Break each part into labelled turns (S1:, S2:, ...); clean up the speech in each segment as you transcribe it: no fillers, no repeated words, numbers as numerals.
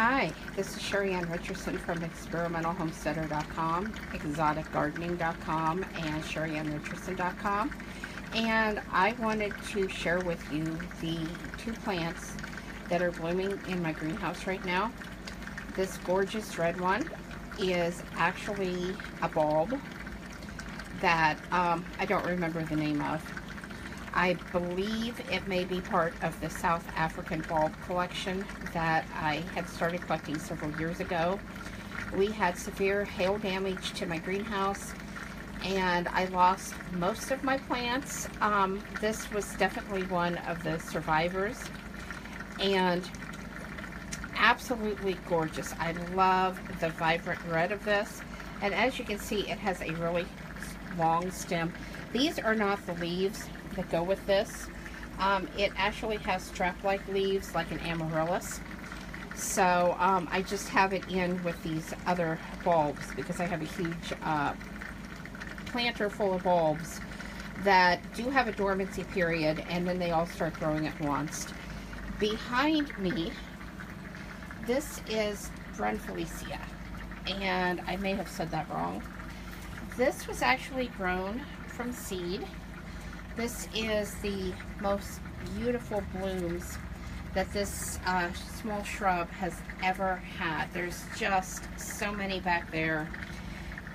S1: Hi, this is Sheri Ann Richerson from experimentalhomesteader.com, exoticgardening.com, and SheriAnnRicherson.com. And I wanted to share with you the two plants that are blooming in my greenhouse right now. This gorgeous red one is actually a bulb that I don't remember the name of. I believe it may be part of the South African bulb collection that I had started collecting several years ago. We had severe hail damage to my greenhouse and I lost most of my plants. This was definitely one of the survivors and absolutely gorgeous. I love the vibrant red of this, and as you can see, it has a really long stem. These are not the leaves that go with this. It actually has strap-like leaves like an amaryllis. So I just have it in with these other bulbs because I have a huge planter full of bulbs that do have a dormancy period, and then they all start growing at once. Behind me, this is Brunfelicia, and I may have said that wrong. This was actually grown from seed. This is the most beautiful blooms that this small shrub has ever had. There's just so many back there.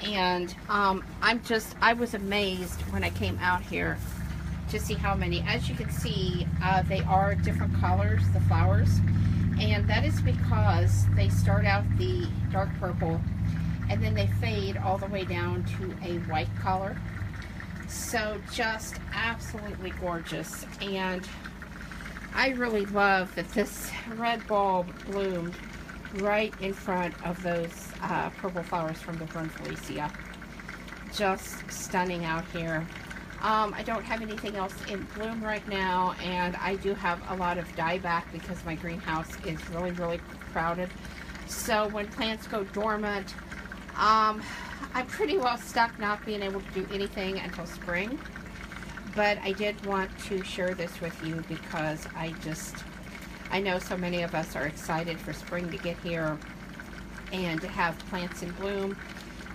S1: And I was amazed when I came out here to see how many. As you can see, they are different colors, the flowers. And that is because they start out the dark purple and then they fade all the way down to a white color. So just absolutely gorgeous, and I really love that this red bulb bloomed right in front of those purple flowers from the Brunfelicia. Just stunning out here. I don't have anything else in bloom right now, and I do have a lot of dieback because my greenhouse is really crowded. So when plants go dormant, I'm pretty well stuck not being able to do anything until spring. But I did want to share this with you because I know so many of us are excited for spring to get here and to have plants in bloom,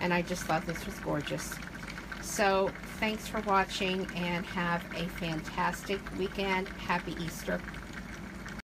S1: and I just thought this was gorgeous. So thanks for watching and have a fantastic weekend. Happy Easter.